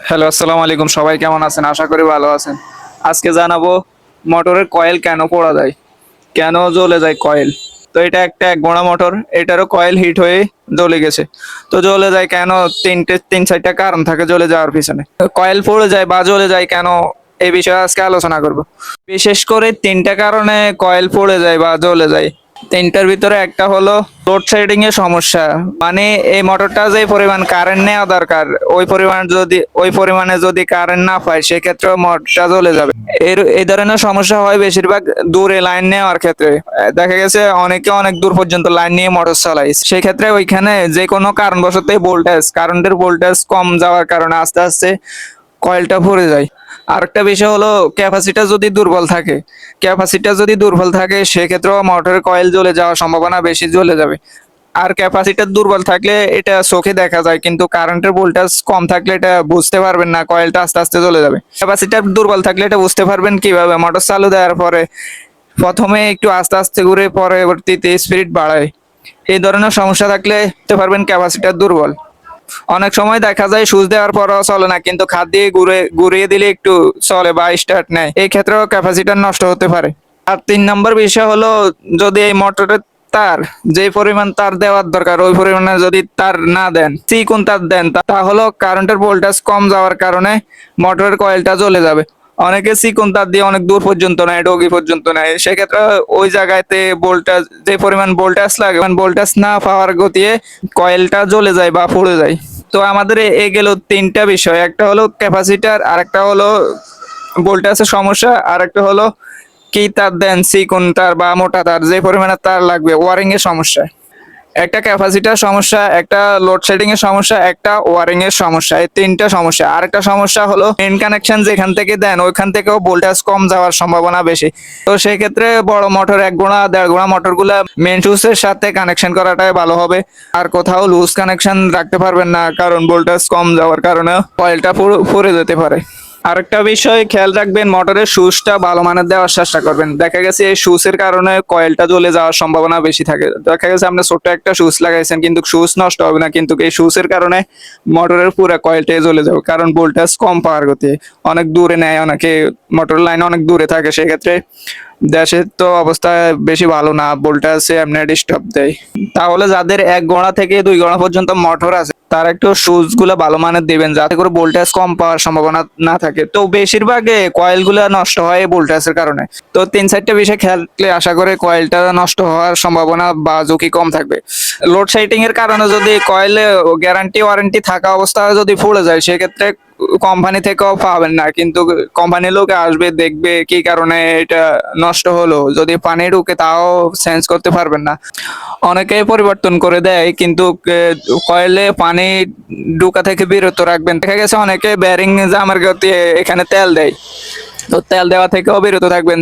Hello, আসসালামু আলাইকুম। সবাই কেমন আছেন? আশা করি ভালো আছেন। আজকে জানাবো মোটরের কয়েল কেন পোড়া যায়, কেন জ্বলে যায় কয়েল। তো এটা একটা এক গোড়া মোটর, এটারও কয়েল হিট হয়ে জ্বলে গেছে। তো জ্বলে যায় কেন? তিন চারটা কারণ থাকে জ্বলে যাওয়ার পিছনে। কয়েল পড়ে যায় বা জ্বলে যায় কেন, এই বিষয়ে আজকে আলোচনা করব। বিশেষ করে তিনটা কারণে কয়েল পড়ে যায় বা জ্বলে যায়। তিনটার ভিতরে একটা হলো লোডশেডিং এর সমস্যা। মানে এই মোটরটা যে পরিমাণ কারেন্ট নেওয়া দরকার, ওই পরিমাণে যদি কারেন্ট না পায়, সেক্ষেত্রে মোটরটা জ্বলে যাবে। এই ধরনের সমস্যা হয় বেশিরভাগ দূরে লাইন নেওয়ার ক্ষেত্রে। দেখা গেছে অনেকে অনেক দূর পর্যন্ত লাইন নিয়ে মোটর চালায়, সেক্ষেত্রে ওইখানে যে কোনো কারণবশত কারেন্টের ভোল্টেজ কম যাওয়ার কারণে আস্তে আস্তে কয়েলটা ভরে যায়। আরেকটা বিষয় হলো ক্যাপাসিটার যদি দুর্বল থাকে সেক্ষেত্রেও মোটরের কয়েল জ্বলে যাওয়ার সম্ভাবনা বেশি, জ্বলে যাবে। আর ক্যাপাসিটার দুর্বল থাকলে এটা চোখে দেখা যায়, কিন্তু কারেন্টের ভোল্টেজ কম থাকলে এটা বুঝতে পারবেন না, কয়েলটা আস্তে আস্তে জ্বলে যাবে। ক্যাপাসিটার দুর্বল থাকলে এটা বুঝতে পারবেন কিভাবে? মোটর চালু দেওয়ার পরে প্রথমে একটু আস্তে আস্তে ঘুরে পরবর্তীতে স্পিড বাড়ায়। এই ধরনের সমস্যা থাকলে বুঝতে পারবেন ক্যাপাসিটার দুর্বল। অনেক সময় দেখা যায় সুইচ দেওয়ার পরও চলে না, কিন্তু খাত দিয়ে ঘুরিয়ে দিলে একটু চলে বা স্টার্ট নেয়। এই ক্ষেত্রেও ক্যাপাসিটার নষ্ট হতে পারে। আর ৩ নম্বর বিষয় হলো, যদি এই মোটরের তার যে পরিমাণ তার দেওয়ার দরকার ওই পরিমাণে যদি তার না দেন, চিকন তার দেন, তা হলো কারেন্টের ভোল্টেজ কম যাওয়ার কারণে মোটরের কয়েলটা জ্বলে যাবে। অনেকে চিকন তার দিয়ে অনেক দূর পর্যন্ত নেয়, ডগি পর্যন্ত নেয়, সেক্ষেত্রে ওই জায়গাতে ভোল্টেজ যে পরিমাণ ভোল্টেজ লাগে, ভোল্টেজ না পাওয়ার গতিয়ে কয়েলটা জ্বলে যায় বা পুড়ে যায়। তো আমাদের এ গেল তিনটা বিষয়, একটা হলো ক্যাপাসিটার, আর একটা হলো ভোল্টেজের সমস্যা, আর একটা হলো কি তার দেন, চিকন তার বা মোটা তার, যে পরিমাণে তার লাগবে, ওয়ারিং এর সমস্যা। একটা ক্যাপাসিটার সমস্যা, একটা লোডশেডিং এর সমস্যা, একটা ওয়ারিং এর সমস্যা। এই তিনটা সমস্যা। আরেকটা সমস্যা হলো মেইন কানেকশন যেখান থেকে দেন ওইখান থেকেও ভোল্টেজ কম যাওয়ার সম্ভাবনা বেশি। তো সেই ক্ষেত্রে বড় মোটর, এক গোড়া দেড় গোড়া মোটরগুলা মেইন সুইচের সাথে কানেকশন করাটাই ভালো হবে। আর কোথাও লুজ কানেকশন রাখতে পারবেন না, কারণ ভোল্টেজ কম যাওয়ার কারণে কয়েলটা পুড়ে যেতে পারে। আরেকটা বিষয় খেয়াল রাখবেন, মোটরের সুইচটা ভালো মানের দেওয়ার চেষ্টা করবেন। দেখা গেছে এই সুইচের কারণে কয়েলটা জ্বলে যাওয়ার সম্ভাবনা বেশি থাকে। দেখা গেছে আপনি ছোট্ট একটা সুইচ লাগাইছেন, কিন্তু সুইচ নষ্ট হবে না, কিন্তু এই সুইচের কারণে মোটরের পুরো কয়েলটাই জ্বলে যাবে, কারণ ভোল্টেজ কম পাওয়ার গতি। অনেক দূরে নেয়, অনেকে মোটর লাইন অনেক দূরে থাকে, সেক্ষেত্রে দেশের তো অবস্থা বেশি ভালো না, ভোল্টেজ এমনি ডিস্টার্ব দেয়। তাহলে যাদের ১ গোড়া থেকে ২ গোড়া পর্যন্ত মোটর আছে, তারা একটু সুইচ গুলো ভালো মানের দিবেন, যাতে করে ভোল্টেজ কম পাওয়ার সম্ভাবনা না থাকে। তো বেশিরভাগ কয়েল গুলা নষ্ট হয় ভোল্টেজের কারণে। তো ৩-৪টা বিষয় খেয়াল রাখলে আশা করে কয়েলটা নষ্ট হওয়ার সম্ভাবনা বা ঝুঁকি কম থাকবে। লোডশেডিং এর কারণে যদি কয়েলে গ্যারান্টি ওয়ারেন্টি থাকা অবস্থায় যদি ফুলে যায়, সেক্ষেত্রে কোম্পানি থেকেও পাবেন না, কিন্তু কোম্পানির লোক আসবে, দেখবে কি কারণে এটা নষ্ট হলো। যদি পানি ঢুকে তাও চেঞ্জ করতে পারবেন না। অনেকেই পরিবর্তন করে দেয়, কিন্তু কয়েলে পানি ঢুকা থেকে বিরত রাখবেন। দেখা গেছে অনেকে ব্যারিং জামের গতি এখানে তেল দেয়, তো তেল দেওয়া থেকেও বিরত থাকবেন।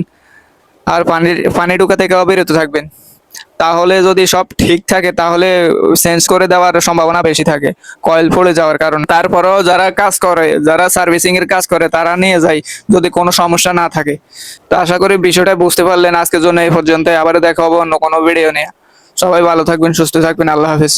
আর পানি ঢুকা থেকেও বিরত থাকবেন। তাহলে যদি সব ঠিক থাকে, তাহলে চেঞ্জ করে দেওয়ার সম্ভাবনা বেশি থাকে কয়েল পড়ে যাওয়ার কারণ। তারপরেও যারা কাজ করে, যারা সার্ভিসিং এর কাজ করে, তারা নিয়ে যায় যদি কোনো সমস্যা না থাকে। তো আশা করি বিষয়টা বুঝতে পারলেন। আজকের জন্য এই পর্যন্ত, আবার দেখা হবে অন্য কোনো ভিডিও নিয়ে। সবাই ভালো থাকবেন, সুস্থ থাকবেন। আল্লাহ হাফেজ।